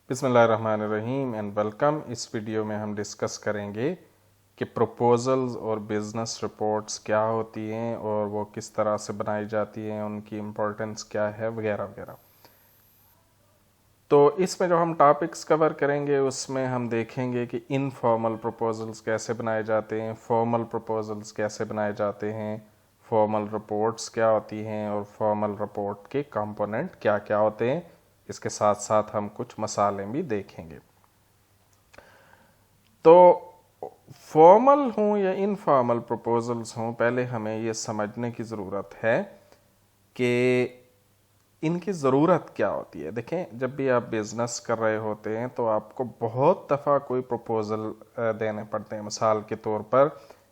बिस्मिल्लाहिर्रहमानिर्रहीम and welcome. इस video में हम डिस्कस करेंगे कि प्रपोजल्स और बिजनेस रिपोर्ट्स क्या होती हैं और वो किस तरह से बनाई जाती हैं, उनकी इम्पोर्टेंस क्या है वगैरह वगैरह। तो इसमें जो हम टॉपिक्स कवर करेंगे उसमें हम देखेंगे कि इनफॉर्मल प्रपोजल्स कैसे बनाए जाते हैं, फॉर्मल प्रपोजल्स कैसे बनाए जाते हैं, फॉर्मल रिपोर्ट्स क्या होती हैं और फॉर्मल रिपोर्ट के कंपोनेंट क्या क्या होते हैं। इसके साथ साथ हम कुछ मसाले भी देखेंगे। तो फॉर्मल हों या इनफॉर्मल प्रपोजल्स हों, पहले हमें ये समझने की ज़रूरत है कि इनकी ज़रूरत क्या होती है। देखें, जब भी आप बिज़नेस कर रहे होते हैं तो आपको बहुत दफ़ा कोई प्रपोज़ल देने पड़ते हैं। मिसाल के तौर पर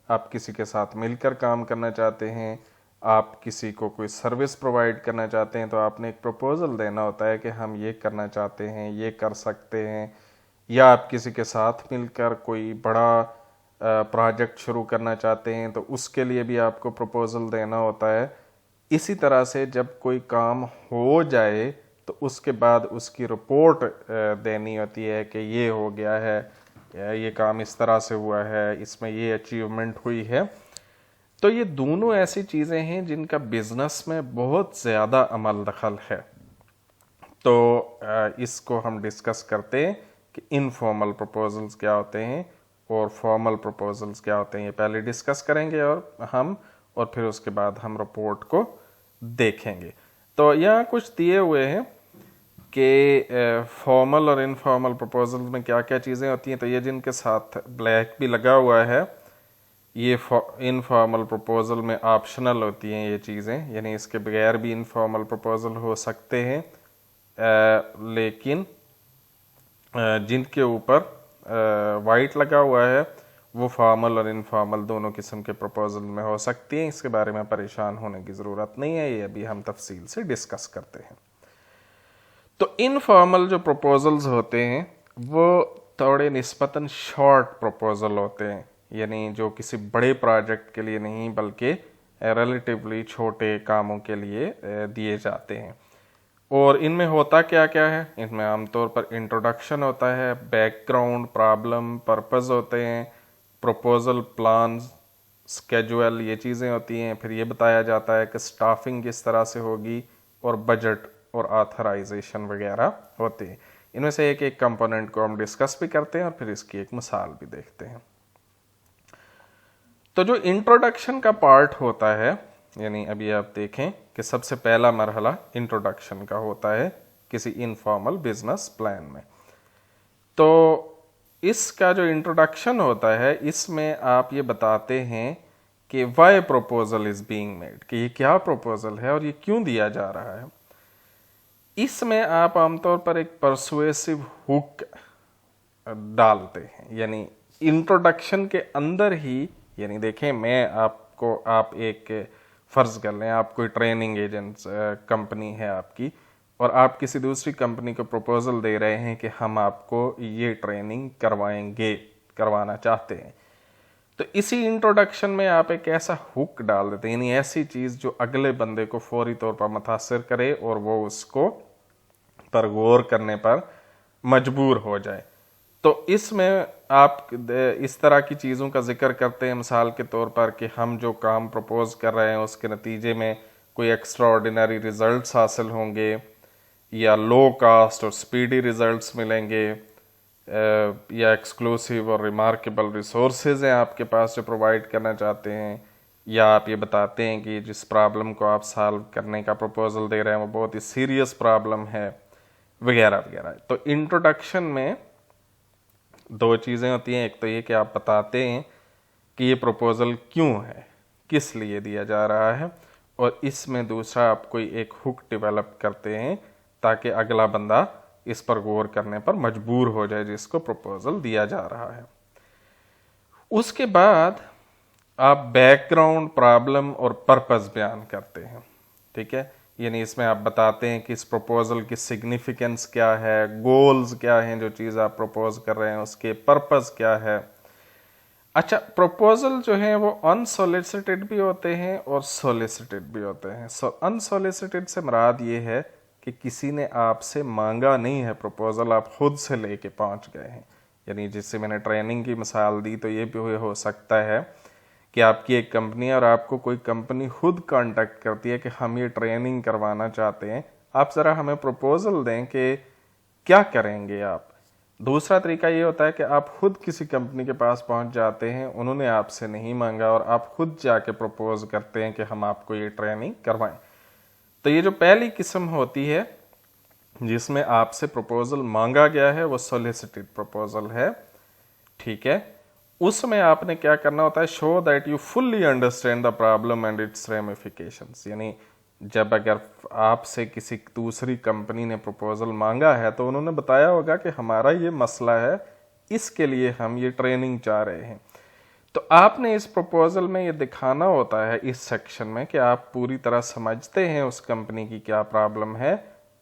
आप किसी के साथ मिलकर काम करना चाहते हैं, आप किसी को कोई सर्विस प्रोवाइड करना चाहते हैं, तो आपने एक प्रपोज़ल देना होता है कि हम ये करना चाहते हैं, ये कर सकते हैं। या आप किसी के साथ मिलकर कोई बड़ा प्रोजेक्ट शुरू करना चाहते हैं तो उसके लिए भी आपको प्रपोज़ल देना होता है। इसी तरह से जब कोई काम हो जाए तो उसके बाद उसकी रिपोर्ट देनी होती है कि ये हो गया है, ये काम इस तरह से हुआ है, इसमें ये अचीवमेंट हुई है। तो ये दोनों ऐसी चीज़ें हैं जिनका बिजनेस में बहुत ज़्यादा अमल दखल है। तो इसको हम डिस्कस करते हैं कि इनफॉर्मल प्रपोजल्स क्या होते हैं और फॉर्मल प्रपोजल्स क्या होते हैं। ये पहले डिस्कस करेंगे और फिर उसके बाद हम रिपोर्ट को देखेंगे। तो यहाँ कुछ दिए हुए हैं कि फॉर्मल और इनफॉर्मल प्रपोजल्स में क्या क्या चीज़ें होती हैं। तो ये जिनके साथ ब्लैक भी लगा हुआ है, ये इनफॉर्मल प्रपोजल में ऑप्शनल होती हैं ये चीज़ें, यानी इसके बगैर भी इनफॉर्मल प्रपोजल हो सकते हैं। लेकिन जिनके ऊपर वाइट लगा हुआ है वो फॉर्मल और इनफॉर्मल दोनों किस्म के प्रपोजल में हो सकती हैं। इसके बारे में परेशान होने की ज़रूरत नहीं है, ये अभी हम तफसील से डिस्कस करते हैं। तो इनफॉर्मल जो प्रपोजल्स होते हैं वो थोड़े निस्बतन शॉर्ट प्रपोजल होते हैं, यानी जो किसी बड़े प्रोजेक्ट के लिए नहीं बल्कि रिलेटिवली छोटे कामों के लिए दिए जाते हैं। और इनमें होता क्या क्या है, इनमें आमतौर पर इंट्रोडक्शन होता है, बैकग्राउंड, प्रॉब्लम, पर्पस होते हैं, प्रपोजल, प्लान, स्केजुअल, ये चीज़ें होती हैं। फिर ये बताया जाता है कि स्टाफिंग किस तरह से होगी और बजट और ऑथराइजेशन वगैरह होते हैं। इनमें से एक एक कंपोनेंट को हम डिस्कस भी करते हैं और फिर इसकी एक मिसाल भी देखते हैं। तो जो इंट्रोडक्शन का पार्ट होता है, यानी अभी आप देखें कि सबसे पहला मरहला इंट्रोडक्शन का होता है किसी इनफॉर्मल बिजनेस प्लान में। तो इसका जो इंट्रोडक्शन होता है इसमें आप ये बताते हैं कि why proposal is being made, कि ये क्या प्रपोजल है और ये क्यों दिया जा रहा है। इसमें आप आमतौर पर एक परसुएसिव हुक डालते हैं, यानी इंट्रोडक्शन के अंदर ही, यानी देखें मैं आपको, आप एक फ़र्ज़ कर लें आप कोई ट्रेनिंग एजेंट कंपनी है आपकी और आप किसी दूसरी कंपनी को प्रपोजल दे रहे हैं कि हम आपको ये ट्रेनिंग करवाना चाहते हैं। तो इसी इंट्रोडक्शन में आप एक ऐसा हुक डाल देते हैं, यानी ऐसी चीज़ जो अगले बंदे को फौरी तौर पर मुतासिर करे और वो उसको पर गौर करने पर मजबूर हो जाए। तो इसमें आप इस तरह की चीज़ों का जिक्र करते हैं, मिसाल के तौर पर कि हम जो काम प्रपोज कर रहे हैं उसके नतीजे में कोई एक्स्ट्रा ऑर्डिनरी रिजल्ट्स हासिल होंगे या लो कास्ट और स्पीडी रिजल्ट्स मिलेंगे या एक्सक्लूसिव और रिमार्केबल रिसोर्सेज हैं आपके पास जो प्रोवाइड करना चाहते हैं, या आप ये बताते हैं कि जिस प्रॉब्लम को आप सॉल्व करने का प्रपोजल दे रहे हैं वो बहुत ही सीरियस प्रॉब्लम है वगैरह वगैरह। तो इंट्रोडक्शन में दो चीज़ें होती हैं, एक तो ये कि आप बताते हैं कि ये प्रपोजल क्यों है, किस लिए दिया जा रहा है, और इसमें दूसरा आप कोई एक हुक डेवलप करते हैं ताकि अगला बंदा इस पर गौर करने पर मजबूर हो जाए जिसको प्रपोजल दिया जा रहा है। उसके बाद आप बैकग्राउंड, प्रॉब्लम और पर्पस बयान करते हैं, ठीक है। यानी इसमें आप बताते हैं कि इस प्रपोजल की सिग्निफिकेंस क्या है, गोल्स क्या हैं, जो चीज़ आप प्रपोज कर रहे हैं उसके पर्पस क्या है। अच्छा, प्रपोजल जो है वो अनसोलिसिटेड भी होते हैं और सोलिसिटेड भी होते हैं। अनसोलिसिटेड से मुराद ये है कि किसी ने आपसे मांगा नहीं है प्रपोजल, आप खुद से लेके पहुंच गए हैं। यानी जिससे मैंने ट्रेनिंग की मिसाल दी, तो ये भी हो सकता है कि आपकी एक कंपनी है और आपको कोई कंपनी खुद कांटेक्ट करती है कि हम ये ट्रेनिंग करवाना चाहते हैं, आप ज़रा हमें प्रपोजल दें कि क्या करेंगे आप। दूसरा तरीका ये होता है कि आप खुद किसी कंपनी के पास पहुंच जाते हैं, उन्होंने आपसे नहीं मांगा और आप खुद जाके प्रपोज करते हैं कि हम आपको ये ट्रेनिंग करवाएं। तो ये जो पहली किस्म होती है जिसमें आपसे प्रपोजल मांगा गया है, वो सोलिसिटेड प्रपोजल है, ठीक है। उसमें आपने क्या करना होता है, show that you fully understand the problem and it's ramifications. यानी जब अगर आपसे किसी दूसरी कंपनी ने प्रपोजल मांगा है तो उन्होंने बताया होगा कि हमारा ये मसला है, इसके लिए हम ये ट्रेनिंग चाह रहे हैं। तो आपने इस प्रपोजल में ये दिखाना होता है इस सेक्शन में कि आप पूरी तरह समझते हैं उस कंपनी की क्या प्रॉब्लम है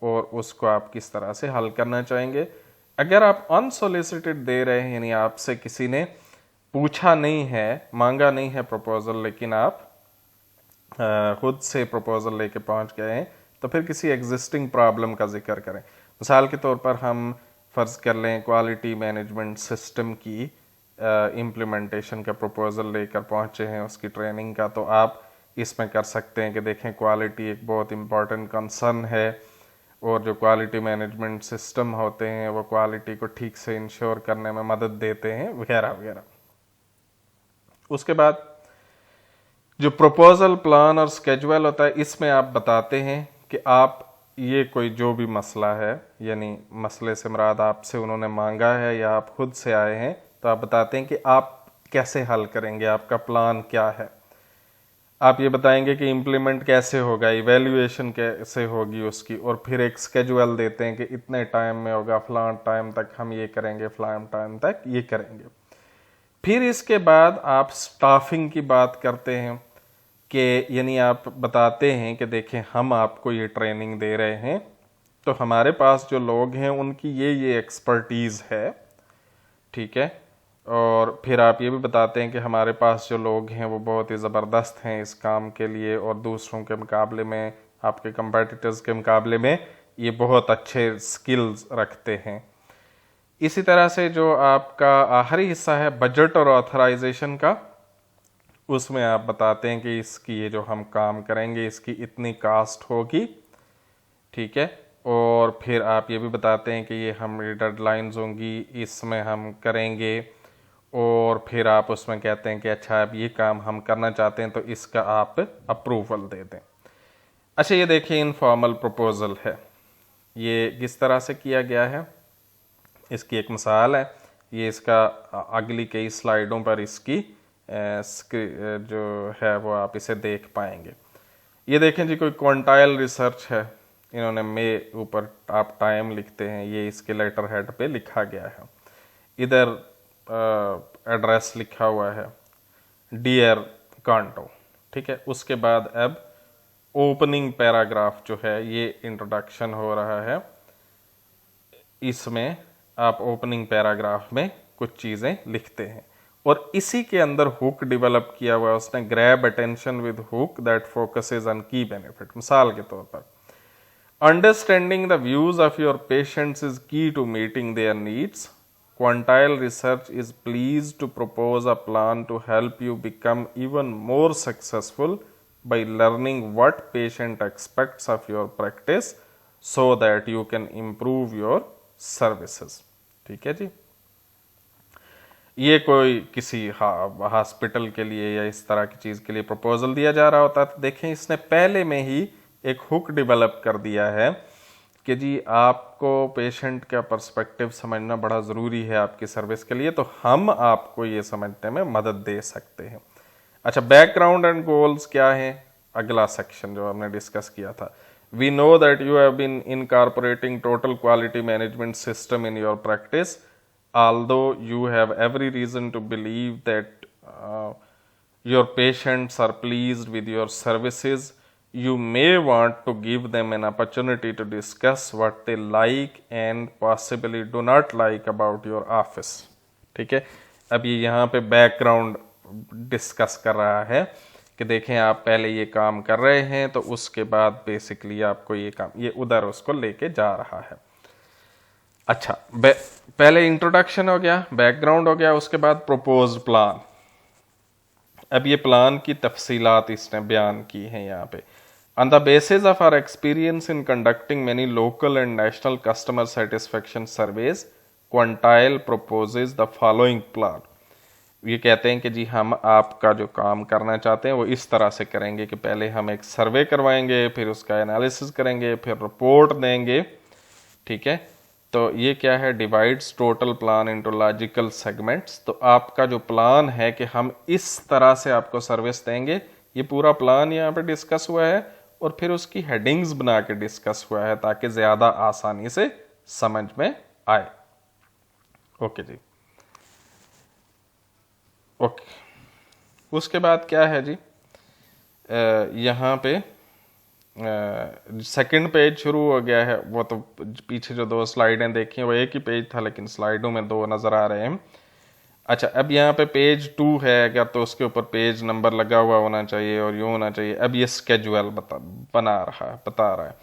और उसको आप किस तरह से हल करना चाहेंगे। अगर आप अनसोलिसिटेड दे रहे हैं, यानी आपसे किसी ने पूछा नहीं है, मांगा नहीं है प्रपोजल, लेकिन आप खुद से प्रपोजल लेके पहुंच गए हैं, तो फिर किसी एग्जिस्टिंग प्रॉब्लम का जिक्र करें। मिसाल के तौर पर हम फर्ज कर लें क्वालिटी मैनेजमेंट सिस्टम की इम्प्लीमेंटेशन का प्रपोजल लेकर पहुंचे हैं, उसकी ट्रेनिंग का, तो आप इसमें कर सकते हैं कि देखें क्वालिटी एक बहुत इंपॉर्टेंट कंसर्न है और जो क्वालिटी मैनेजमेंट सिस्टम होते हैं वो क्वालिटी को ठीक से इंश्योर करने में मदद देते हैं, वगैरह वगैरह। उसके बाद जो प्रपोजल प्लान और स्केजुअल होता है, इसमें आप बताते हैं कि आप ये कोई जो भी मसला है, यानी मसले से मुराद आपसे उन्होंने मांगा है या आप खुद से आए हैं, तो आप बताते हैं कि आप कैसे हल करेंगे, आपका प्लान क्या है। आप ये बताएंगे कि इम्प्लीमेंट कैसे होगा, इवेल्युएशन कैसे होगी उसकी, और फिर एक स्केजुअल देते हैं कि इतने टाइम में होगा, फलां टाइम तक हम ये करेंगे, फलां टाइम तक ये करेंगे। फिर इसके बाद आप स्टाफिंग की बात करते हैं कि यानी आप बताते हैं कि देखें हम आपको ये ट्रेनिंग दे रहे हैं, तो हमारे पास जो लोग हैं उनकी ये एक्सपर्टीज़ है, ठीक है। और फिर आप ये भी बताते हैं कि हमारे पास जो लोग हैं वो बहुत ही ज़बरदस्त हैं इस काम के लिए और दूसरों के मुकाबले में, आपके कंपेटिटर्स के मुकाबले में ये बहुत अच्छे स्किल्स रखते हैं। इसी तरह से जो आपका आखिरी हिस्सा है बजट और ऑथराइजेशन का, उसमें आप बताते हैं कि इसकी ये जो हम काम करेंगे इसकी इतनी कास्ट होगी, ठीक है। और फिर आप ये भी बताते हैं कि ये हमारी डेडलाइंस होंगी, इसमें हम करेंगे, और फिर आप उसमें कहते हैं कि अच्छा अब ये काम हम करना चाहते हैं तो इसका आप अप्रूवल दे दें। अच्छा, ये देखिए इनफॉर्मल प्रपोजल है, ये किस तरह से किया गया है, इसकी एक मिसाल है। ये इसका अगली कई स्लाइडों पर इसकी जो है वो आप इसे देख पाएंगे। ये देखें जी, कोई क्वांटाइल रिसर्च है, इन्होंने मे ऊपर आप टाइम लिखते हैं, ये इसके लेटर हेड पे लिखा गया है। इधर एड्रेस लिखा हुआ है डियर कांटो, ठीक है। उसके बाद अब ओपनिंग पैराग्राफ जो है ये इंट्रोडक्शन हो रहा है, इसमें आप ओपनिंग पैराग्राफ में कुछ चीज़ें लिखते हैं और इसी के अंदर हुक डेवलप किया हुआ है उसने, grab attention with hook that focuses on key benefit. मिसाल के तौर पर, understanding the views of your patients is key to meeting their needs. Quantile research is pleased to propose a plan to help you become even more successful by learning what patient expects of your practice so that you can improve your services। ठीक है जी, ये कोई किसी hospital के लिए या इस तरह की चीज़ के लिए प्रपोजल दिया जा रहा होता है, तो देखें इसने पहले में ही एक हुक डेवलप कर दिया है कि जी आपको पेशेंट का पर्सपेक्टिव समझना बड़ा ज़रूरी है आपकी सर्विस के लिए, तो हम आपको ये समझने में मदद दे सकते हैं। अच्छा, बैकग्राउंड एंड गोल्स क्या है, अगला सेक्शन जो हमने डिस्कस किया था। We know that you have been incorporating total quality management system in your practice, although you have every reason to believe that your patients are pleased with your services, you may want to give them an opportunity to discuss what they like and possibly do not like about your office। ठीक है, अब ये यहाँ पे background discuss कर रहा है कि देखें आप पहले ये काम कर रहे हैं तो उसके बाद बेसिकली आपको ये काम ये उधर उसको लेके जा रहा है। अच्छा, पहले इंट्रोडक्शन हो गया, बैकग्राउंड हो गया, उसके बाद प्रोपोज्ड प्लान। अब ये प्लान की तफसीलात इसने बयान की हैं यहाँ पे। On the basis of our experience in conducting many local and national customer satisfaction surveys, Quantile proposes the following plan. ये कहते हैं कि जी हम आपका जो काम करना चाहते हैं वो इस तरह से करेंगे कि पहले हम एक सर्वे करवाएंगे, फिर उसका एनालिसिस करेंगे, फिर रिपोर्ट देंगे। ठीक है, तो ये क्या है, divides total plan into logical segments. तो आपका जो प्लान है कि हम इस तरह से आपको सर्विस देंगे, ये पूरा प्लान यहाँ पे डिस्कस हुआ है और फिर उसकी हेडिंग्स बना के डिस्कस हुआ है ताकि ज्यादा आसानी से समझ में आए। ओके जी, ओके। उसके बाद क्या है जी, यहाँ पे सेकंड पेज शुरू हो गया है। वो तो पीछे जो 2 स्लाइडें देखी वो एक ही पेज था, लेकिन स्लाइडों में 2 नजर आ रहे हैं। अच्छा, अब यहाँ पे पेज 2 है अगर तो उसके ऊपर पेज नंबर लगा हुआ होना चाहिए और यूं होना चाहिए। अब ये स्केड्यूल बता रहा है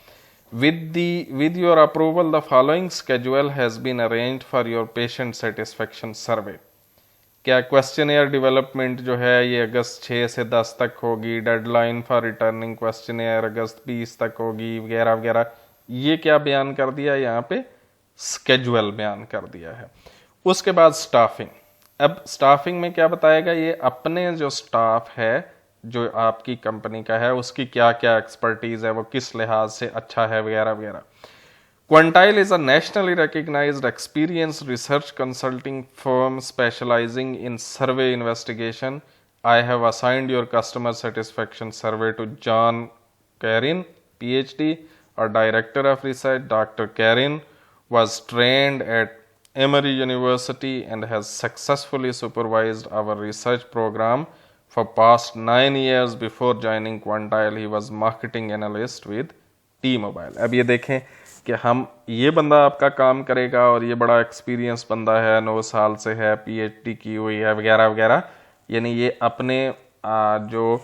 with your approval the following schedule has been arranged for your patient satisfaction survey. क्या क्वेश्चनेयर डेवलपमेंट जो है ये अगस्त 6 से 10 तक होगी, डेडलाइन फॉर रिटर्निंग क्वेश्चनेयर अगस्त 20 तक होगी, वगैरह वगैरह। ये क्या बयान कर दिया यहाँ पे, स्केड्यूल बयान कर दिया है। उसके बाद स्टाफिंग। अब स्टाफिंग में क्या बताएगा, ये अपने जो स्टाफ है जो आपकी कंपनी का है उसकी क्या क्या एक्सपर्टीज है, वो किस लिहाज से अच्छा है, वगैरह वगैरह। Quantile is a nationally recognized experienced research consulting firm specializing in survey investigation. I have assigned your customer satisfaction survey to John Karin, PhD, our director of research. Dr. Karin was trained at Emory University and has successfully supervised our research program for past 9 years. Before joining Quantile, he was marketing analyst with T-Mobile. अब ये देखें कि हम ये बंदा आपका काम करेगा और ये बड़ा एक्सपीरियंस बंदा है, 9 साल से है, पीएचडी की हुई है, वगैरह वगैरह। यानी ये अपने जो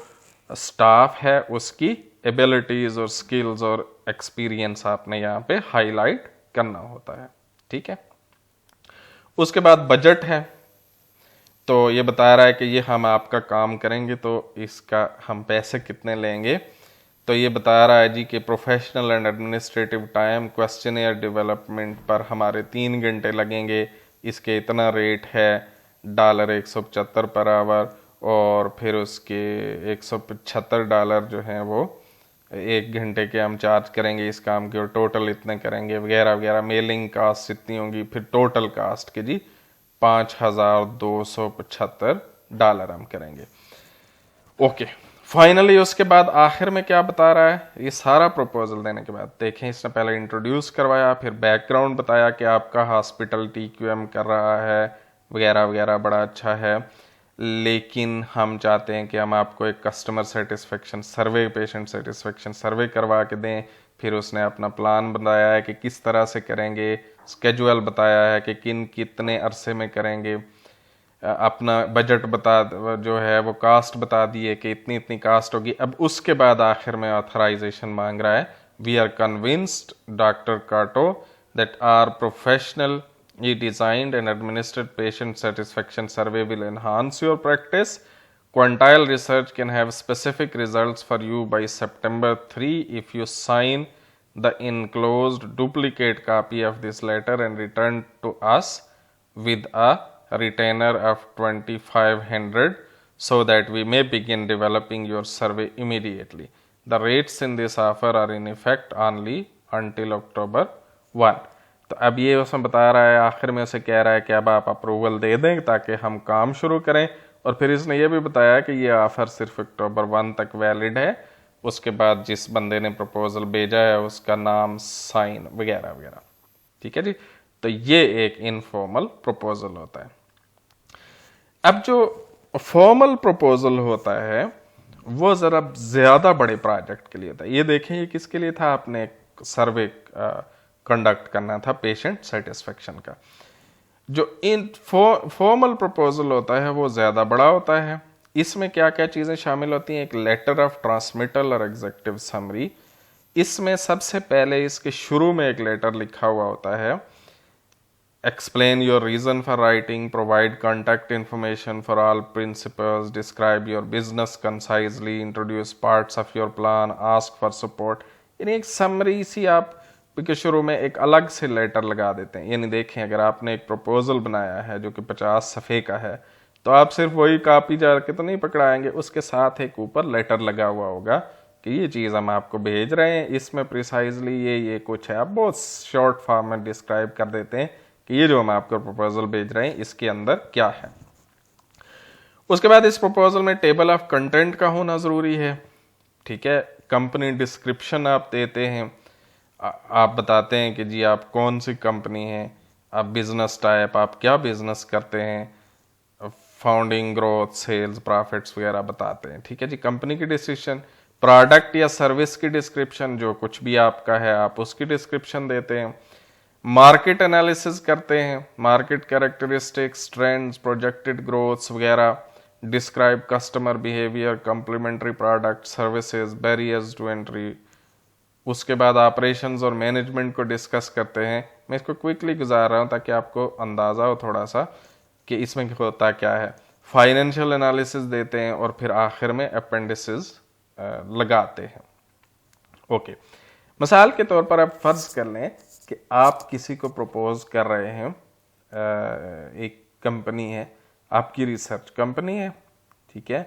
स्टाफ है उसकी एबिलिटीज और स्किल्स और एक्सपीरियंस आपने यहाँ पे हाईलाइट करना होता है। ठीक है, उसके बाद बजट है। तो ये बता रहा है कि ये हम आपका काम करेंगे तो इसका हम पैसे कितने लेंगे। तो ये बता रहा है जी कि professional and administrative time questionnaire development पर हमारे 3 घंटे लगेंगे, इसके इतना रेट है, $175 पर आवर, और फिर उसके $175 जो हैं वो 1 घंटे के हम चार्ज करेंगे इस काम के, और टोटल इतने करेंगे, वगैरह वगैरह। मेलिंग कास्ट इतनी होगी, फिर टोटल कास्ट के जी $5,275 हम करेंगे। ओके, फाइनली उसके बाद आखिर में क्या बता रहा है, ये सारा प्रपोजल देने के बाद देखें, इसने पहले इंट्रोड्यूस करवाया, फिर बैकग्राउंड बताया कि आपका हॉस्पिटल TQM कर रहा है, वगैरह वगैरह, बड़ा अच्छा है, लेकिन हम चाहते हैं कि हम आपको एक customer satisfaction survey, patient satisfaction सर्वे करवा के दें। फिर उसने अपना प्लान बताया है कि किस तरह से करेंगे, स्केड्यूल बताया है कि कितने अरसे में करेंगे, अपना बजट जो है वो कास्ट बता दिए कि इतनी इतनी कास्ट होगी। अब उसके बाद आखिर में ऑथराइजेशन मांग रहा है। We are convinced doctor Kato that are professionally designed and administered patient satisfaction survey will enhance your practice. Quantile research can have specific results for you by September 3 if you sign the enclosed duplicate copy of this letter and return to us with a retainer of $2,500 so that we may begin developing your survey immediately. The rates in this offer are in effect only until October 1. तो अब ये उसमें बता रहा है, आखिर में उसे कह रहा है कि अब आप अप्रूवल दे दें ताकि हम काम शुरू करें। और फिर इसने ये भी बताया कि ये ऑफर सिर्फ अक्टूबर 1 तक वैलिड है, उसके बाद जिस बंदे ने प्रपोजल भेजा है उसका नाम, साइन, वगैरह वगैरह। ठीक है जी, तो ये एक इनफॉर्मल प्रपोजल होता है। अब जो फॉर्मल प्रपोजल होता है वो जरा ज्यादा बड़े प्रोजेक्ट के लिए था। ये देखें, ये किसके लिए था, आपने एक सर्वे कंडक्ट करना था पेशेंट सेटिस्फेक्शन का। जो इन फॉर्मल प्रपोजल होता है वो ज्यादा बड़ा होता है, इसमें क्या क्या चीज़ें शामिल होती हैं? एक लेटर ऑफ ट्रांसमिटल और एग्जीक्यूटिव समरी। इसमें सबसे पहले इसके शुरू में एक लेटर लिखा हुआ होता है, explain your reason for writing, provide contact information for all principals, describe your business concisely, introduce parts of your plan, ask for support। यानी एक समरी सी आप के शुरू में एक अलग से लेटर लगा देते हैं। यानी देखें, अगर आपने एक प्रपोजल बनाया है जो कि 50 सफ़े का है, तो आप सिर्फ वही कॉपी जाके तो नहीं पकड़ाएंगे, उसके साथ एक ऊपर लेटर लगा हुआ होगा कि ये चीज़ हम आपको भेज रहे हैं, इसमें प्रिसाइजली ये कुछ है। आप बहुत शॉर्ट फॉर्म में डिस्क्राइब कर देते हैं कि ये जो हम आपको प्रपोजल भेज रहे हैं इसके अंदर क्या है। उसके बाद इस प्रपोजल में टेबल ऑफ कंटेंट का होना ज़रूरी है, ठीक है। कंपनी डिस्क्रिप्शन आप देते हैं, आप बताते हैं कि जी आप कौन सी कंपनी है, आप बिजनेस टाइप, आप क्या बिजनेस करते हैं, फाउंडिंग, ग्रोथ, सेल्स, प्रॉफिट्स वगैरह बताते हैं, ठीक है जी। कंपनी की डिस्क्रिप्शन, प्रोडक्ट या सर्विस की डिस्क्रिप्शन, जो कुछ भी आपका है आप उसकी डिस्क्रिप्शन देते हैं। मार्केट एनालिसिस करते हैं, market characteristics, trends, projected growths वगैरह। Describe customer behaviour, complementary product, services, barriers to entry. उसके बाद ऑपरेशंस और मैनेजमेंट को डिस्कस करते हैं। मैं इसको क्विकली गुजार रहा हूँ ताकि आपको अंदाज़ा हो थोड़ा सा कि इसमें होता क्या है। फाइनेंशियल एनालिसिस देते हैं और फिर आखिर में अपेंडिसेस लगाते हैं। ओके, मिसाल के तौर पर आप फर्ज कर लें कि आप किसी को प्रपोज कर रहे हैं, एक कंपनी है, आपकी रिसर्च कंपनी है, ठीक है,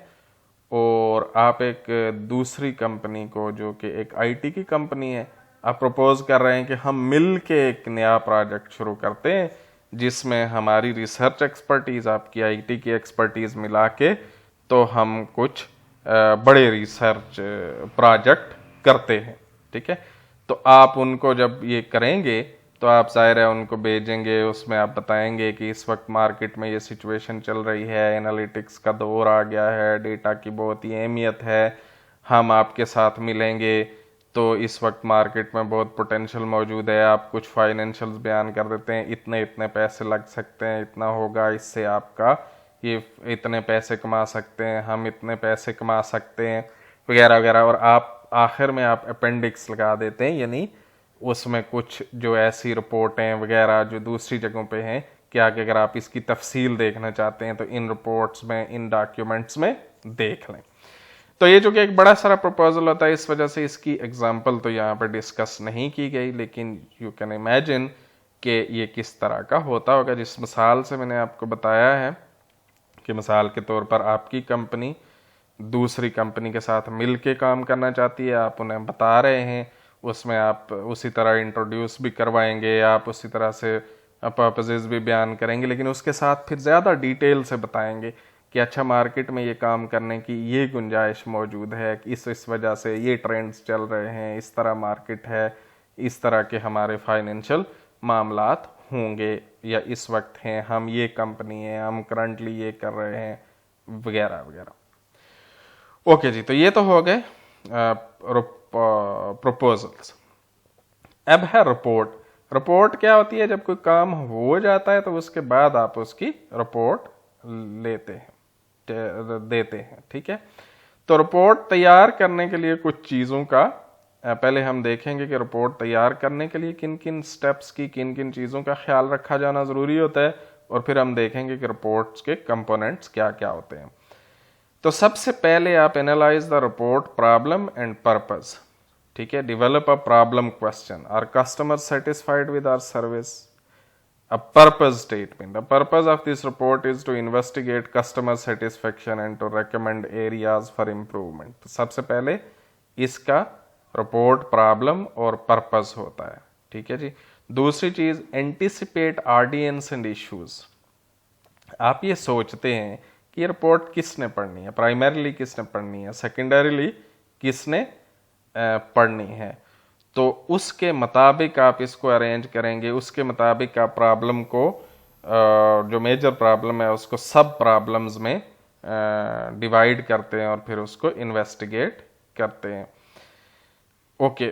और आप एक दूसरी कंपनी को जो कि एक आईटी की कंपनी है, आप प्रपोज कर रहे हैं कि हम मिल के एक नया प्रोजेक्ट शुरू करते हैं जिसमें हमारी रिसर्च एक्सपर्टीज़, आपकी आईटी की एक्सपर्टीज़ मिला के तो हम कुछ बड़े रिसर्च प्रोजेक्ट करते हैं, ठीक है। तो आप उनको जब ये करेंगे तो आप ज़ाहिर है उनको भेजेंगे, उसमें आप बताएंगे कि इस वक्त मार्केट में ये सिचुएशन चल रही है, एनालिटिक्स का दौर आ गया है, डेटा की बहुत ही अहमियत है, हम आपके साथ मिलेंगे तो इस वक्त मार्केट में बहुत पोटेंशियल मौजूद है। आप कुछ फाइनेंशियल्स बयान कर देते हैं, इतने इतने पैसे लग सकते हैं, इतना होगा, इससे आपका ये इतने पैसे कमा सकते हैं, हम इतने पैसे कमा सकते हैं वगैरह वगैरह। और आप आखिर में आप अपेंडिक्स लगा देते हैं, यानी उसमें कुछ जो ऐसी रिपोर्टें वगैरह जो दूसरी जगहों पे हैं कि आगे अगर आप इसकी तफसील देखना चाहते हैं तो इन रिपोर्ट्स में, इन डॉक्यूमेंट्स में देख लें। तो ये जो कि एक बड़ा सारा प्रपोजल होता है, इस वजह से इसकी एग्जांपल तो यहाँ पर डिस्कस नहीं की गई, लेकिन यू कैन इमेजिन कि ये किस तरह का होता होगा। जिस मिसाल से मैंने आपको बताया है कि मिसाल के तौर पर आपकी कंपनी दूसरी कंपनी के साथ मिल के काम करना चाहती है, आप उन्हें बता रहे हैं, उसमें आप उसी तरह इंट्रोड्यूस भी करवाएंगे, आप उसी तरह से पर्पसेस भी बयान करेंगे, लेकिन उसके साथ फिर ज़्यादा डिटेल से बताएंगे कि अच्छा मार्केट में ये काम करने की ये गुंजाइश मौजूद है, कि इस वजह से ये ट्रेंड्स चल रहे हैं, इस तरह मार्केट है, इस तरह के हमारे फाइनेंशियल मामलात होंगे या इस वक्त हैं, हम ये कंपनी है, हम करंटली ये कर रहे हैं वगैरह वगैरह। ओके जी, तो ये तो हो गए प्रपोजल्स। अब है रिपोर्ट। रिपोर्ट क्या होती है? जब कोई काम हो जाता है तो उसके बाद आप उसकी रिपोर्ट लेते हैं, देते हैं, ठीक है। तो रिपोर्ट तैयार करने के लिए कुछ चीज़ों का पहले हम देखेंगे कि रिपोर्ट तैयार करने के लिए किन किन स्टेप्स की, किन किन चीज़ों का ख्याल रखा जाना ज़रूरी होता है, और फिर हम देखेंगे कि रिपोर्ट्स के कंपोनेंट्स क्या क्या होते हैं। तो सबसे पहले आप analyse the report problem and purpose, ठीक है। Develop a problem question, are customer satisfied with our service, a purpose statement. The purpose of this report is to investigate customer satisfaction and to recommend areas for improvement. तो सबसे पहले इसका report problem और purpose होता है, ठीक है जी। दूसरी चीज एंटिसिपेट ऑडियंस एंड इश्यूज। आप ये सोचते हैं कि ये रिपोर्ट किसने पढ़नी है, प्राइमरीली किसने पढ़नी है, सेकेंडरीली किसने पढ़नी है, तो उसके मुताबिक आप इसको अरेंज करेंगे, उसके मुताबिक आप प्रॉब्लम को जो मेजर प्रॉब्लम है उसको सब प्रॉब्लम्स में डिवाइड करते हैं और फिर उसको इन्वेस्टिगेट करते हैं। ओके,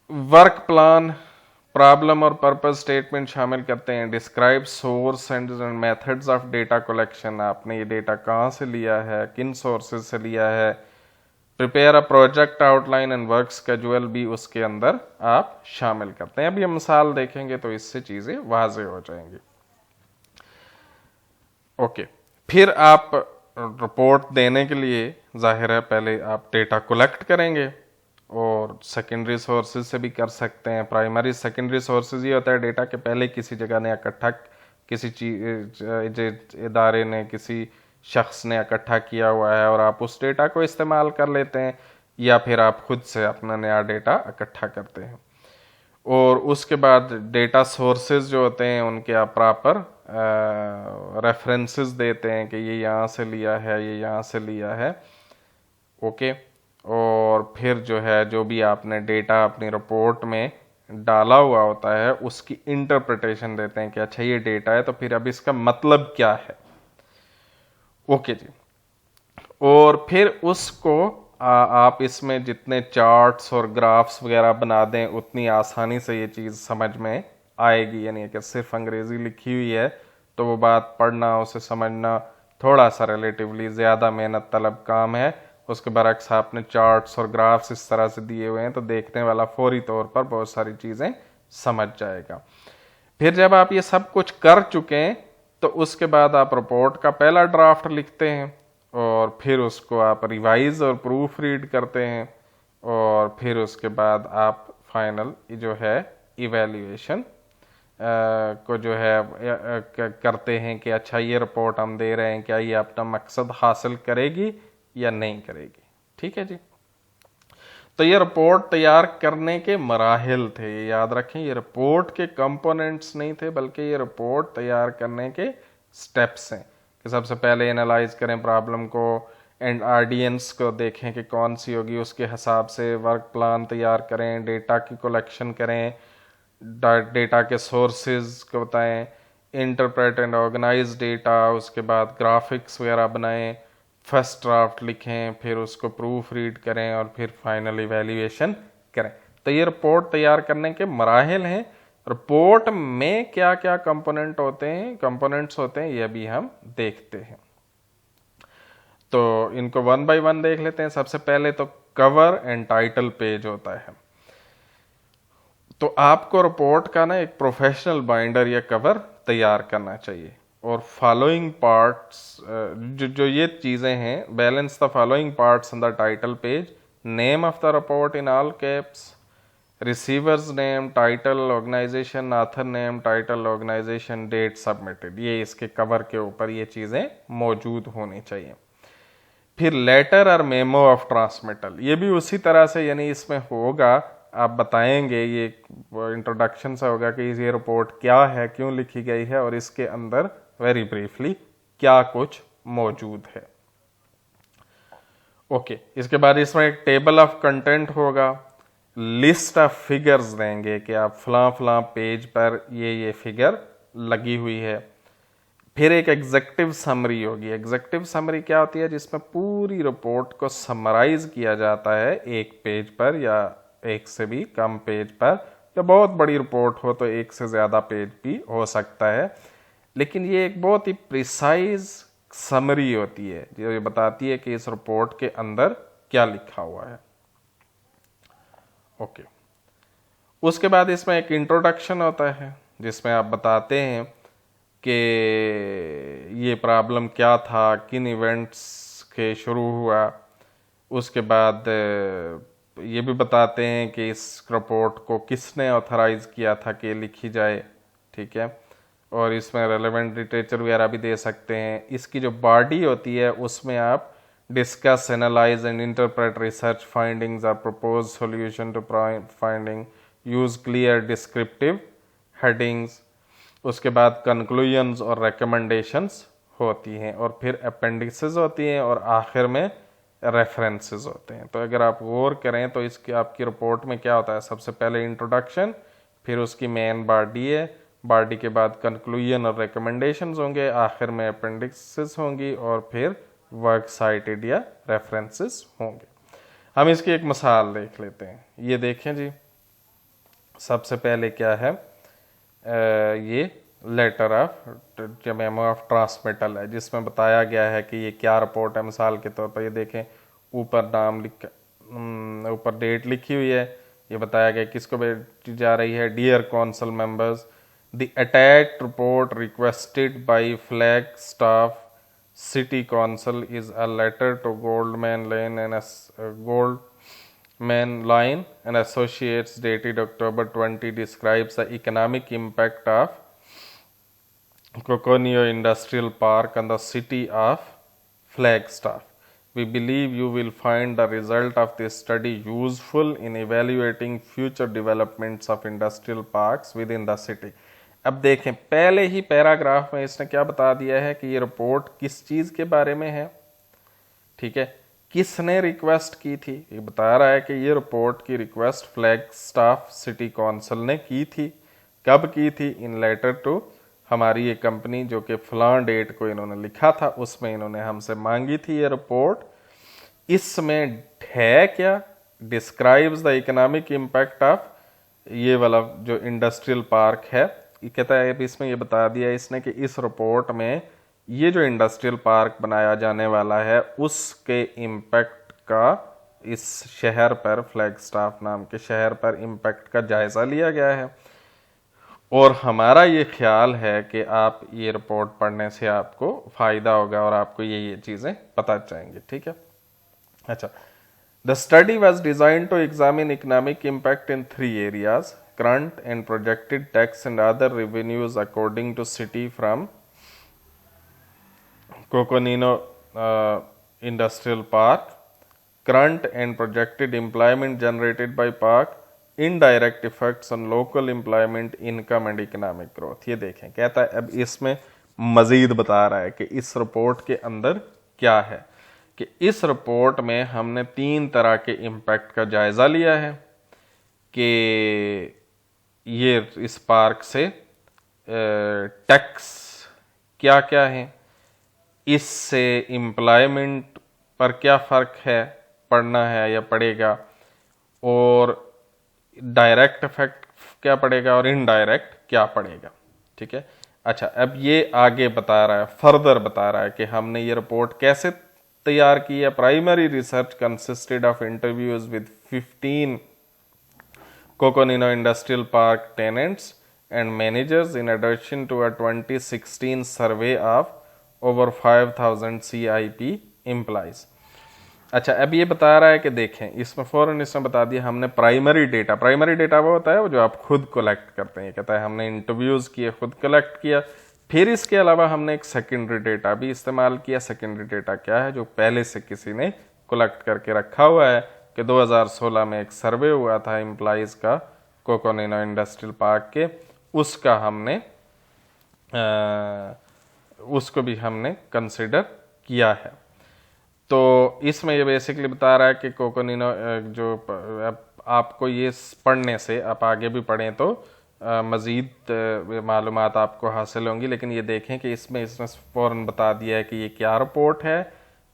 वर्क प्लान प्रॉब्लम और पर्पस स्टेटमेंट शामिल करते हैं। Describe source and methods of data collection, आपने ये डेटा कहाँ से लिया है, किन सोर्सेज से लिया है। Prepare a project outline and work schedule भी उसके अंदर आप शामिल करते हैं। अभी हम मिसाल देखेंगे तो इससे चीजें वाज़ेह हो जाएंगी। ओके, फिर आप रिपोर्ट देने के लिए जाहिर है पहले आप डेटा कलेक्ट करेंगे और सेकेंडरी सोर्सेज से भी कर सकते हैं। प्राइमरी सेकेंडरी सोर्सेज ये होता है डेटा के पहले किसी जगह ने इकट्ठा, किसी चीज इदारे ने, किसी शख्स ने इकट्ठा किया हुआ है और आप उस डेटा को इस्तेमाल कर लेते हैं, या फिर आप खुद से अपना नया डेटा इकट्ठा करते हैं। और उसके बाद डेटा सोर्सेज जो होते हैं उनके आप प्रॉपर रेफरेंसेस देते हैं कि ये यहाँ से लिया है, ये यहाँ से लिया है। ओके, और फिर जो है जो भी आपने डेटा अपनी रिपोर्ट में डाला हुआ होता है उसकी इंटरप्रिटेशन देते हैं कि अच्छा ये डेटा है तो फिर अब इसका मतलब क्या है। ओके जी, और फिर उसको आप इसमें जितने चार्ट्स और ग्राफ्स वगैरह बना दें उतनी आसानी से ये चीज़ समझ में आएगी। यानी कि सिर्फ अंग्रेज़ी लिखी हुई है तो वो बात पढ़ना, उसे समझना थोड़ा सा रिलेटिवली ज़्यादा मेहनत तलब काम है। उसके बरक्स आपने चार्ट्स और ग्राफ्स इस तरह से दिए हुए हैं तो देखने वाला फौरी तौर पर बहुत सारी चीज़ें समझ जाएगा। फिर जब आप ये सब कुछ कर चुके हैं तो उसके बाद आप रिपोर्ट का पहला ड्राफ्ट लिखते हैं और फिर उसको आप रिवाइज और प्रूफ रीड करते हैं और फिर उसके बाद आप फाइनल जो है इवैल्यूएशन को जो है करते हैं कि अच्छा ये रिपोर्ट हम दे रहे हैं क्या ये अपना मकसद हासिल करेगी या नहीं करेगी। ठीक है जी, तो ये रिपोर्ट तैयार करने के मराहिल थे, ये याद रखें। ये रिपोर्ट के कंपोनेंट्स नहीं थे बल्कि ये रिपोर्ट तैयार करने के स्टेप्स हैं कि सबसे पहले एनालाइज करें प्रॉब्लम को एंड ऑडियंस को देखें कि कौन सी होगी, उसके हिसाब से वर्क प्लान तैयार करें, डेटा की कलेक्शन करें, डेटा के सोर्सेज को बताएं, इंटरप्रेट एंड ऑर्गेनाइज डेटा, उसके बाद ग्राफिक्स वगैरह बनाएं, फर्स्ट ड्राफ्ट लिखें, फिर उसको प्रूफ रीड करें और फिर फाइनल इवैल्यूएशन करें। तो ये रिपोर्ट तैयार करने के मराहिल हैं। रिपोर्ट में क्या क्या कंपोनेंट्स होते हैं ये भी हम देखते हैं। तो इनको वन बाय वन देख लेते हैं। सबसे पहले तो कवर एंड टाइटल पेज होता है। तो आपको रिपोर्ट का ना एक प्रोफेशनल बाइंडर या कवर तैयार करना चाहिए और फॉलोइंग पार्ट्स जो ये चीज़ें हैं, balance the following parts in the title page, name of the report in all caps, receivers name, title, organisation, author name, title, organisation, date submitted, ये इसके कवर के ऊपर ये चीज़ें मौजूद होनी चाहिए। फिर लेटर और मेमो ऑफ ट्रांसमिटल, ये भी उसी तरह से यानी इसमें होगा, आप बताएंगे, ये इंट्रोडक्शन सा होगा कि ये रिपोर्ट क्या है, क्यों लिखी गई है और इसके अंदर वेरी ब्रीफली क्या कुछ मौजूद है। ओके, इसके बाद इसमें एक टेबल ऑफ कंटेंट होगा, लिस्ट ऑफ फिगर्स देंगे कि आप फलां पेज पर ये फिगर लगी हुई है। फिर एक एग्जेक्टिव समरी होगी। एग्जेक्टिव समरी क्या होती है? जिसमें पूरी रिपोर्ट को समराइज किया जाता है एक पेज पर या एक से भी कम पेज पर, या बहुत बड़ी रिपोर्ट हो तो एक से ज़्यादा पेज भी हो सकता है। लेकिन ये एक बहुत ही प्रिसाइज समरी होती है जो ये बताती है कि इस रिपोर्ट के अंदर क्या लिखा हुआ है। ओके, उसके बाद इसमें एक इंट्रोडक्शन होता है जिसमें आप बताते हैं कि ये प्रॉब्लम क्या था, किन इवेंट्स के शुरू हुआ। उसके बाद ये भी बताते हैं कि इस रिपोर्ट को किसने ऑथराइज किया था कि लिखी जाए। ठीक है, और इसमें रेलेवेंट लिटरेचर वगैरह भी दे सकते हैं। इसकी जो बॉडी होती है उसमें आप discuss, analyse and interpret research findings और propose solution to finding, use clear descriptive headings. उसके बाद कंक्लूजन्स और रिकमेंडेशंस होती हैं और फिर अपेंडिक्सेस होती हैं और आखिर में रेफरेंसेस होते हैं। तो अगर आप गौर करें तो इसकी आपकी रिपोर्ट में क्या होता है? सबसे पहले इंट्रोडक्शन, फिर उसकी मेन बॉडी है, बॉडी के बाद कंक्लूजन और रिकमेंडेशंस होंगे, आखिर में अपेंडिक्सेस होंगी और फिर वर्क साइटेड या रेफरेंसेस होंगे। हम इसकी एक मिसाल देख लेते हैं। ये देखें जी, सबसे पहले क्या है, ये letter of memo of transmittal है, जिसमें बताया गया है कि ये क्या रिपोर्ट है। मिसाल के तौर पर ये देखें, ऊपर नाम लिख, ऊपर डेट लिखी हुई है, ये बताया गया किसको भेजी जा रही है, dear council members, the attached report requested by Flagstaff city council is a letter to Goldman Lane and Goldman Line and Associates dated October 20 describes the economic impact of Coconino Industrial Park on the city of Flagstaff. We believe you will find the result of this study useful in evaluating future developments of industrial parks within the city. अब देखें, पहले ही paragraph में इसने क्या बता दिया है कि ये रिपोर्ट किस चीज के बारे में है, ठीक है, किसने रिक्वेस्ट की थी। ये बता रहा है कि ये रिपोर्ट की रिक्वेस्ट फ्लैगस्टाफ सिटी काउंसिल ने की थी। कब की थी? इन लेटर टू, हमारी ये कंपनी जो कि फलां डेट को इन्होंने लिखा था, उसमें इन्होंने हमसे मांगी थी ये रिपोर्ट। इसमें है क्या, describes the economic impact of ये वाला जो इंडस्ट्रियल पार्क है। ये कहता है, इसमें ये बता दिया इसने कि इस रिपोर्ट में ये जो इंडस्ट्रियल पार्क बनाया जाने वाला है उसके इम्पैक्ट का इस शहर पर, फ्लैगस्टाफ नाम के शहर पर इम्पैक्ट का जायजा लिया गया है। और हमारा ये ख्याल है कि आप ये रिपोर्ट पढ़ने से आपको फायदा होगा और आपको ये चीजें पता चलेंगी, ठीक है। अच्छा, the study was designed to examine economic impact in 3 areas, current and projected tax and other revenues according to city from Coconino Industrial Park, current and projected employment generated by park, indirect effects on local employment, income and economic growth। ये देखें, कहता है अब इसमें मजीद बता रहा है कि इस रिपोर्ट के अंदर क्या है, कि इस रिपोर्ट में हमने 3 तरह के इम्पैक्ट का जायजा लिया है कि ये इस पार्क से टैक्स क्या क्या है, इससे एम्प्लॉयमेंट पर क्या फ़र्क है, पड़ना है या पड़ेगा, और डायरेक्ट इफेक्ट क्या पड़ेगा और इनडायरेक्ट क्या पड़ेगा, ठीक है। अच्छा, अब ये आगे बता रहा है, फर्दर बता रहा है कि हमने ये रिपोर्ट कैसे तैयार की है। Primary research consisted of interviews with 15 Coconino Industrial Park tenants and managers in addition to a 2016 survey of over 5000 CIP employees। अच्छा, अब ये बता रहा है कि देखें, इसमें फौरन इसने बता दिया हमने प्राइमरी डेटा वो होता है वो जो आप खुद कलेक्ट करते हैं। कहता है हमने इंटरव्यूज किए, खुद कलेक्ट किया, फिर इसके अलावा हमने एक सेकेंडरी डेटा भी इस्तेमाल किया। सेकेंडरी डेटा क्या है? जो पहले से किसी ने कलेक्ट करके रखा हुआ है कि 2016 में एक सर्वे हुआ था एम्प्लॉइज का कोकोनिनो इंडस्ट्रियल पार्क के, उसका हमने उसको भी हमने कंसिडर किया है। तो इसमें ये बेसिकली बता रहा है कि कोकोनिनो जो आपको ये पढ़ने से, आप आगे भी पढ़ें तो मज़ीद मालूमात आपको हासिल होंगी, लेकिन ये देखें कि इसमें इसने फ़ौरन बता दिया है कि ये क्या रिपोर्ट है,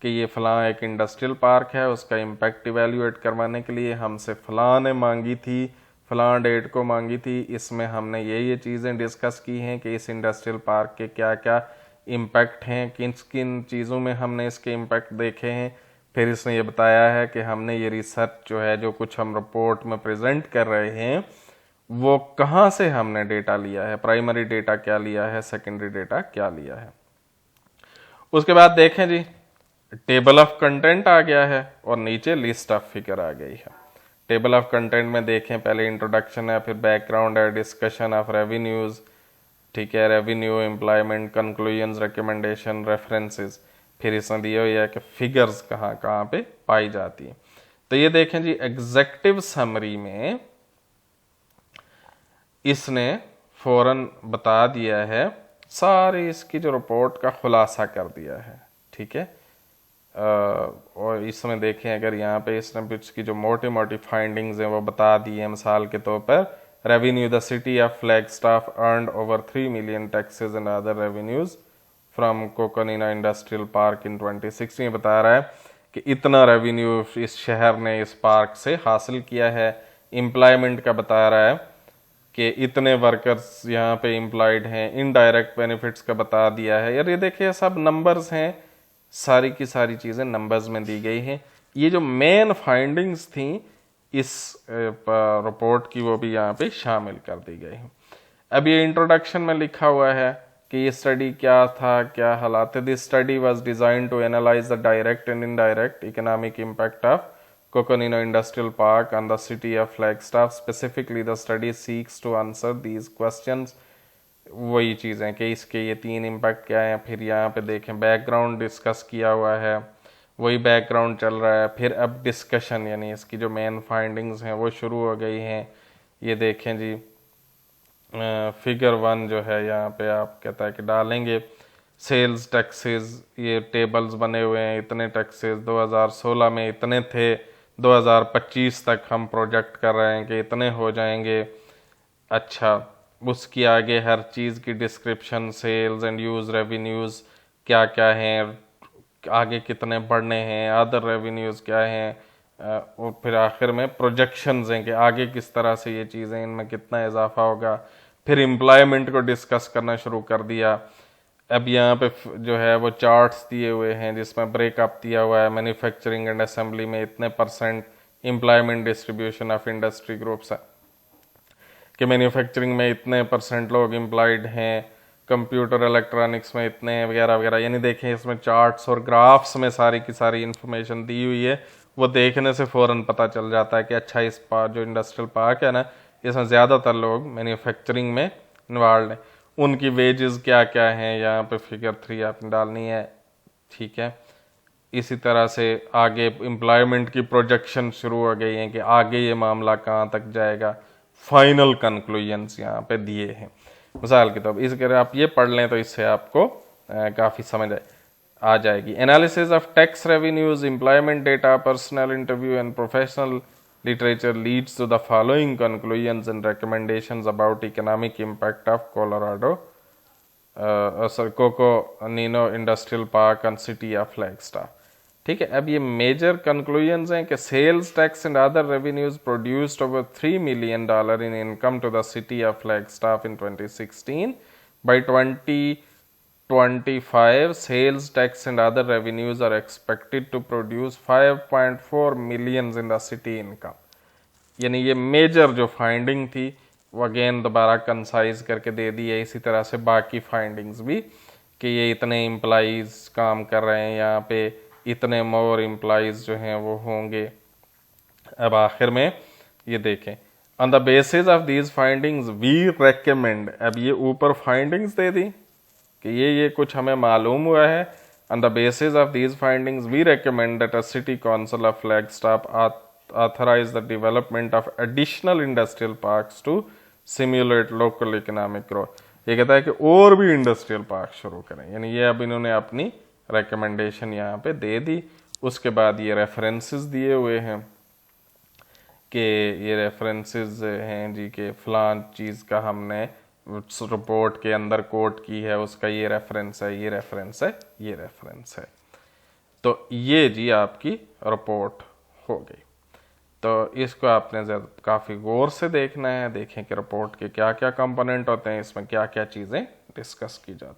कि ये फ़लाँ एक इंडस्ट्रियल पार्क है, उसका इम्पैक्ट इवेल्यूएट करवाने के लिए हमसे फ़लाँ ने मांगी थी, फ़लाँ डेट को मांगी थी। इसमें हमने ये चीज़ें डिस्कस की हैं कि इस इंडस्ट्रियल पार्क के क्या क्या इम्पैक्ट हैं, किन किन चीज़ों में हमने इसके इम्पैक्ट देखे हैं। फिर इसने ये बताया है कि हमने ये रिसर्च जो है, जो कुछ हम रिपोर्ट में प्रेजेंट कर रहे हैं, वो कहाँ से हमने डेटा लिया है, प्राइमरी डेटा क्या लिया है, सेकेंडरी डेटा क्या लिया है। उसके बाद देखें जी, टेबल ऑफ कंटेंट आ गया है और नीचे लिस्ट ऑफ फिगर आ गई है। टेबल ऑफ कंटेंट में देखें, पहले इंट्रोडक्शन है, फिर बैकग्राउंड है, डिस्कशन ऑफ रेवेन्यूज, ठीक है, revenue, employment, conclusions, recommendation, references, फिर इसने दिया हुआ है कि फिगर्स कहाँ कहाँ पे पाई जाती है। तो ये देखें जी, एग्जेक्टिव समरी में इसने फौरन बता दिया है, सारी इसकी जो रिपोर्ट का खुलासा कर दिया है, ठीक है। और इसमें देखें, अगर यहाँ पे इसने इसकी जो मोटी मोटी फाइंडिंग्स हैं वो बता दी है। मिसाल के तौर पर revenue, the city of Flagstaff earned over 3 million taxes and other revenues from Coconino industrial park in 2016। बता रहा है कि इतना रेवेन्यू इस शहर ने इस पार्क से हासिल किया है। एम्प्लॉयमेंट का बता रहा है कि इतने वर्कर्स यहाँ पे एम्प्लॉयड हैं, इनडायरेक्ट बेनिफिट्स का बता दिया है। यार ये देखिए सब नंबर्स हैं, सारी की सारी चीज़ें नंबर्स में दी गई हैं। ये जो मेन फाइंडिंग्स थी इस रिपोर्ट की वो भी यहाँ पे शामिल कर दी गई हैं। अब ये इंट्रोडक्शन में लिखा हुआ है कि ये स्टडी क्या था, क्या हालात थे। This study was design to analyze the direct and indirect economic impact of Coconino Industrial Park on the city of Flagstaff. Specifically, the study seeks to answer these questions. वही चीज़ें कि इसके ये 3 इम्पैक्ट क्या हैं। फिर यहाँ पे देखें बैकग्राउंड डिस्कस किया हुआ है, वही बैकग्राउंड चल रहा है। फिर अब डिस्कशन यानी इसकी जो मेन फाइंडिंग्स हैं वो शुरू हो गई हैं। ये देखें जी, फिगर 1 जो है यहाँ पे आप कहता है कि डालेंगे सेल्स टैक्सेस, ये टेबल्स बने हुए हैं, इतने टैक्सेस 2016 में इतने थे, 2025 तक हम प्रोजेक्ट कर रहे हैं कि इतने हो जाएंगे। अच्छा, उसकी आगे हर चीज़ की description, sales and use revenues क्या क्या हैं, आगे कितने बढ़ने हैं, अदर रेवेन्यूज़ क्या हैं, और फिर आखिर में प्रोजेक्शंस हैं कि आगे किस तरह से ये चीज़ें, इनमें कितना इजाफा होगा। फिर एम्प्लॉयमेंट को डिस्कस करना शुरू कर दिया। अब यहाँ पे जो है वो चार्ट्स दिए हुए हैं जिसमें ब्रेकअप दिया हुआ है, मैन्युफैक्चरिंग एंड असेंबली में इतने percent employment distribution of industry groups है कि मैन्युफैक्चरिंग में इतने परसेंट लोग एम्प्लॉयड हैं, कंप्यूटर इलेक्ट्रॉनिक्स में इतने हैं, वगैरह वगैरह। यानी देखें इसमें चार्ट्स और ग्राफ्स में सारी की सारी इंफॉर्मेशन दी हुई है। वो देखने से फ़ौरन पता चल जाता है कि अच्छा इस जो इंडस्ट्रियल पार्क है ना, इसमें ज़्यादातर लोग मैन्युफैक्चरिंग में इन्वॉल्व हैं। उनकी वेजेस क्या क्या हैं, यहाँ पे फिगर 3 आपने डालनी है, ठीक है। इसी तरह से आगे एम्प्लॉयमेंट की प्रोजेक्शन शुरू हो गई है कि आगे ये मामला कहाँ तक जाएगा। फाइनल कंक्लूजन्स यहाँ पे दिए हैं मिसाल के तौर पर। इस अगर आप ये पढ़ लें तो इससे आपको काफ़ी समझ आ जाएगी। Analysis of tax revenues, employment data, personal interview and professional literature leads to the following conclusions and recommendations about economic impact of Coconino Industrial Park and city of Flagstaff। ठीक है, अब ये मेजर कंक्लूजन्स हैं कि sales tax and other revenues produced over $3 million in income to the city of Flagstaff in 2016. By 2025, sales tax and other revenues are expected to produce 5.4 million in the city income। यानी ये major जो finding थी वो again दोबारा concise करके दे दी है। इसी तरह से बाकी फाइंडिंग्स भी कि ये इतने एम्प्लॉइज काम कर रहे हैं यहाँ पे, इतने मोर एम्प्लॉइज जो हैं वो होंगे। अब आखिर में ये देखें, on the basis of these findings we recommend. अब ये ऊपर फाइंडिंग्स दे दी कि ये कुछ हमें मालूम हुआ है। On the basis of these findings we recommend that a city council of Flagstaff authorize the development of additional industrial parks to simulate local economic growth। ये कहता है कि और भी इंडस्ट्रियल पार्क शुरू करें। यानी ये अब इन्होंने अपनी रिकमेंडेशन यहाँ पे दे दी। उसके बाद ये रेफरेंसेस दिए हुए हैं कि ये रेफरेंसेस हैं जी के फलां चीज़ का हमने रिपोर्ट के अंदर कोट की है, उसका ये रेफरेंस है, ये रेफरेंस है, ये रेफरेंस है। तो ये जी आपकी रिपोर्ट हो गई। तो इसको आपने काफ़ी गौर से देखना है। देखें कि रिपोर्ट के क्या क्या कंपोनेंट होते हैं, इसमें क्या क्या चीज़ें डिस्कस की जाती हैं।